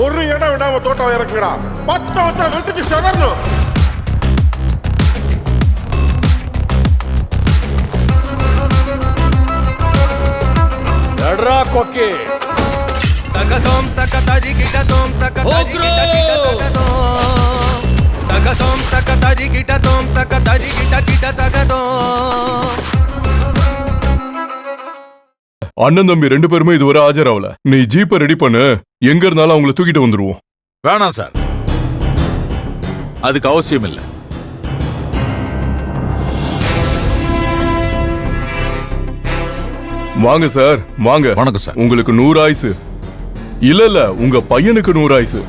ஒரு இடம் விடாம தோட்டம் இறக்குங்கடா. 10 வருஷம் வெட்டிச்சு செதறணும். எட்ரா கொக்கி. தகதோம் தகதரி கிடதோம் தகதரி கிடதோம் தகதோம் தகதரி கிடதோம் தகதரி கிடதோம். அண்ணன் தம்பி 2 பேருமே இதுவரை ஆஜராகல. நீ ஜீப்பை ரெடி பண்ணு, எங்க இருந்தாலும் அவங்களை தூக்கிட்டு வந்துருவோம். வேணாம் சார், அதுக்கு அவசியம் இல்லை. வாங்க சார், வாங்க. வணக்கம் சார். உங்களுக்கு 100 ஆயுசு. இல்ல உங்க பையனுக்கு 100 ஆயுசு.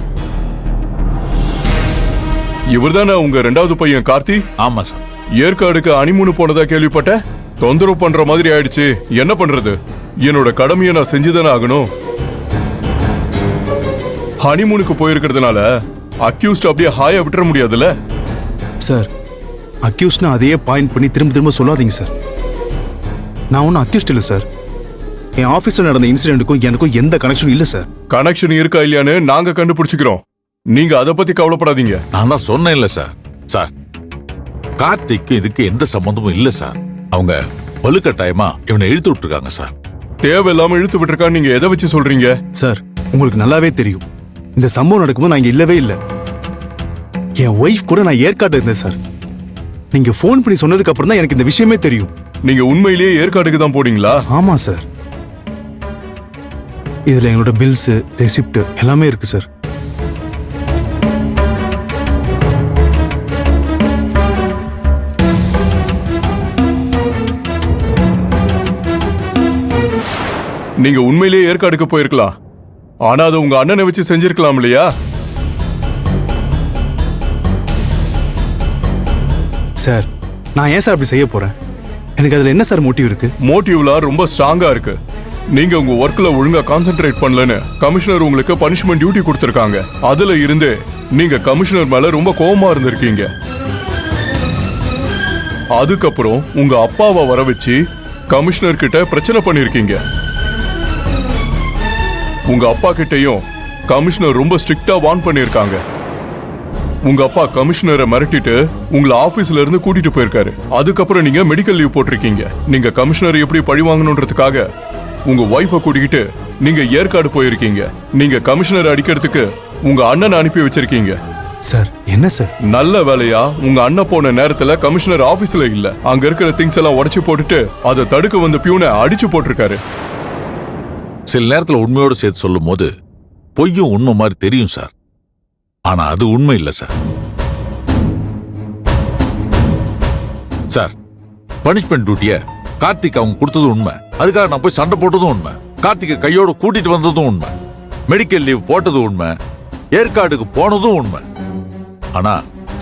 இவர்தானே உங்க 2வது பையன் கார்த்தி? ஆமா சார். ஏற்காடுக்கு ஹனிமூன் போனதா கேள்விப்பட்டேன். தொந்தரவு பண்ற மாதிரி ஆயிடுச்சு. என்ன பண்றது? என்னோட கடமையை நான் செஞ்சுதானே ஆகணும். ஹனிமூனுக்கு போயிருக்கிறதுனால அக்யூஸ்ட் அப்படியே ஹாயா விட்டுற முடியாதுல்ல சார். அக்யூஸ்ட்னா அதையே பாயிண்ட் பண்ணி திரும்ப திரும்ப சொல்லாதீங்க சார். நான் ஒன்றும் அக்யூஸ்ட் இல்லை சார். என் ஆஃபீஸில் நடந்த இன்சிடென்ட்டுக்கும் எனக்கும் எந்த கனெக்ஷனும் இல்லை சார். கனெக்ஷன் இருக்கா இல்லையான்னு நாங்க கண்டுபிடிச்சுக்கிறோம். நீங்க அதை பத்தி கவலைப்படாதீங்க. நான் தான் சொன்னேன் இல்ல சார். சார், கார்த்திக்கு இதுக்கு எந்த சம்பந்தமும் இல்ல சார். அவங்க வலுக்கட்டாயமா இவனை இழுத்து விட்டுருக்காங்க சார். தேவையில்லாம இழுத்து விட்டுருக்கான்னு நீங்க எதை வச்சு சொல்றீங்க? சார், உங்களுக்கு நல்லாவே தெரியும் இந்த சம்பவம் நடக்கும்போது நான் இங்க இல்லவே இல்லை. என் ஒய்ஃப் கூட நான் ஏற்காடு இருந்தேன் சார். நீங்க ஃபோன் பண்ணி சொன்னதுக்கு அப்புறம் தான் எனக்கு இந்த விஷயமே தெரியும். நீங்க உண்மையிலேயே ஏற்காடுக்கு தான் போனீங்களா? ஆமா சார். இதுல எங்களோட பில்ஸ், ரெசிப்ட் எல்லாமே இருக்கு சார். நீங்க உண்மையிலேயே ஏற்காடுக்கு போயிருக்கலாம். ஆனா அது உங்க அண்ணனை வச்சு செஞ்சிருக்கலாம் இல்லையா? சார், நான் ஏன் சார் அப்படி செய்ய போறேன்? எனக்கு அதுல என்ன சார் மோட்டிவ் இருக்கு? மோட்டிவ்லாம் ரொம்ப ஸ்ட்ராங்கா இருக்கு. நீங்க உங்க ஒர்க்ல ஒழுங்கா கான்சென்ட்ரேட் பண்ணலன்னு கமிஷனர் உங்களுக்கு பனிஷ்மெண்ட் டியூட்டி கொடுத்திருக்காங்க. அதுல இருந்து நீங்க கமிஷனர் மேல ரொம்ப கோவமா இருந்திருக்கீங்க. அதுக்கப்புறம் உங்க அப்பாவை வர வச்சு கமிஷனர் கிட்ட பிரச்சனை பண்ணிருக்கீங்க. உங்க அப்பா கிட்டையும் கமிஷனர் ரொம்ப ஸ்ட்ரிக்டா வார்ன் பண்ணிருக்காங்க. உங்க அப்பா கமிஷனரை மிரட்டிட்டு உங்களை ஆபீஸ்ல இருந்து கூட்டிட்டு போயிருக்காரு. அதுக்கப்புறம் நீங்க மெடிக்கல் லீவ் போட்டிருக்கீங்க. நீங்க கமிஷனர் எப்படி பழி வாங்கணும்ன்றதுக்காக உங்க ஒய்ஃபை கூட்டிக்கிட்டு நீங்க ஏற்காடு போயிருக்கீங்க. நீங்க கமிஷனர் அடிக்கிறதுக்கு உங்க அண்ணனை அனுப்பி வச்சிருக்கீங்க. சார், என்ன சார்? நல்ல வேலையா உங்க அண்ணன் போன நேரத்துல கமிஷனர் ஆபீஸ்ல இல்ல. அங்க இருக்கிற திங்ஸ் எல்லாம் உடைச்சு போட்டுட்டு அதை தடுக்க வந்த பியூனை அடிச்சு போட்டிருக்காரு. சில நேரத்துல உண்மையோடு சேர்த்து சொல்லும் போது பொய்யும் உண்மை மாதிரி தெரியும் சார். ஆனா அது உண்மை இல்ல சார். சார், பனிஷ்மெண்ட் டியூட்டிய கார்த்திக் அவங்க கொடுத்தது உண்மை. அதுக்காக நான் போய் சண்டை போட்டதும் உண்மை. கார்த்திகை கையோட கூட்டிட்டு வந்ததும் உண்மை. மெடிக்கல் லீவ் போட்டது உண்மை. ஏற்காடுக்கு போனதும் உண்மை. ஆனா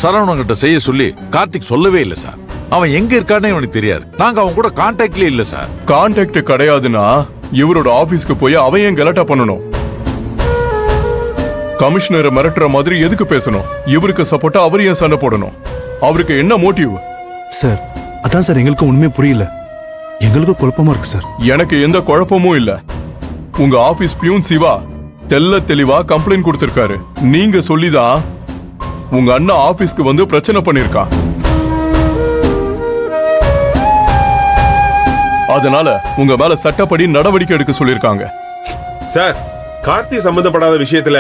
சரவணன் கிட்ட செய்ய சொல்லி கார்த்திக் சொல்லவே இல்லை சார். அவன் எங்க இருக்கானே எனக்கு தெரியாது. நாங்க அவன் கூட கான்டாக்ட்லயே இல்ல சார். கான்டாக்ட் கிடையாதுன்னா இவரோட ஆபீஸ்க்கு போய் அவன் ஏன் கலாட்டா பண்ணணும்? கமிஷனரை மிரட்டுற மாதிரி எதுக்கு பேசணும்? இவருக்கு சப்போர்ட்டா அவர் ஏன் சண்டை போடணும்? அவருக்கு என்ன மோட்டிவ்? சார், அதான் சார் எங்களுக்கு ஒண்ணுமே புரியல. எங்களுக்கு குழப்பமா இருக்கு சார். எனக்கு எந்த குழப்பமும் இல்ல. உங்க ஆபீஸ் பியூன் சிவா தெல்ல தெளிவா கம்ப்ளைண்ட் கொடுத்திருக்காரு. நீங்க சொல்லிதான் உங்க அண்ணன் ஆபீஸ்க்கு வந்து பிரச்சனை பண்ணிருக்கான். அதனால உங்க மேல சட்டப்படி நடவடிக்கை எடுக்க சொல்லிருக்காங்க. சார், கார்த்தி சம்பந்தப்படாத விஷயத்துல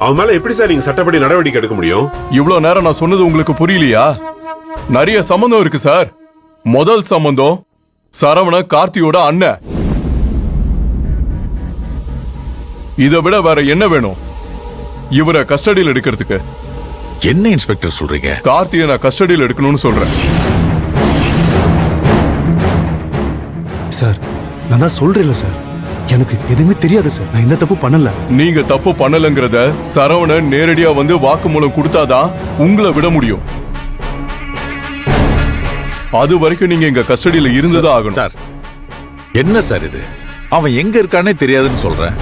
அவன் மேல எப்படி சார் நீங்க சட்டப்படி நடவடிக்கை எடுக்க முடியும்? இவ்வளவு நேரம் நான் சொன்னது உங்களுக்கு புரியலையா? நிறைய சம்பந்தம் இருக்கு சார். முதல் சம்பந்தம் சரவண கார்த்தியோட அண்ணன். இதை விட வேற என்ன வேணும் இவரை கஸ்டடியில் எடுக்கிறதுக்கு? என்ன இன்ஸ்பெக்டர் சொல்றீங்க? கார்த்தியை நான் கஸ்டடியில் எடுக்கணும்னு சொல்றேன். சார், நான் தான் சொல்றேன்ல சார், எனக்கு எதுவுமே தெரியாது சார். நான் எந்த தப்பு பண்ணல. நீங்க தப்பு பண்ணலங்கிறத சரவணன் நேரடியா வந்து வாக்குமூலம் கொடுத்தாதான் உங்களை விட முடியும். அது வரைக்கும் நீங்க எங்க கஸ்டடியில இருந்துதான் ஆகணும். சார், என்ன சார் இது? அவன் எங்க இருக்கானே தெரியாதுன்னு சொல்றேன்.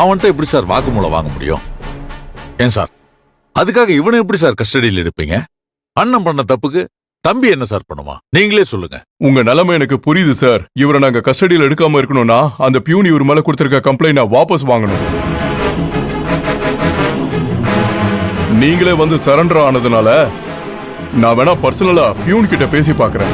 அவன்கிட்ட எப்படி சார் வாக்குமூலம் வாங்க முடியும்? ஏன் சார், அதுக்காக இவனை எப்படி சார் கஸ்டடியில் எடுப்பீங்க? அண்ணன் பண்ண தப்புக்கு தம்பி என்ன சார் பண்ணுமா? நீங்களே சொல்லுங்க. உங்க நிலைமை எனக்கு புரியுது சார். இவரை நாங்க கஸ்டடியில் எடுக்காம இருக்கணும்னா அந்த பியூன் இவர் மேல கொடுத்திருக்க கம்ப்ளைண்ட் வாபஸ் வாங்கணும். நீங்களே வந்து சரண்டர் ஆனதுனால நான் வேணா பர்சனலா பியூன் கிட்ட பேசி பார்க்கறேன்.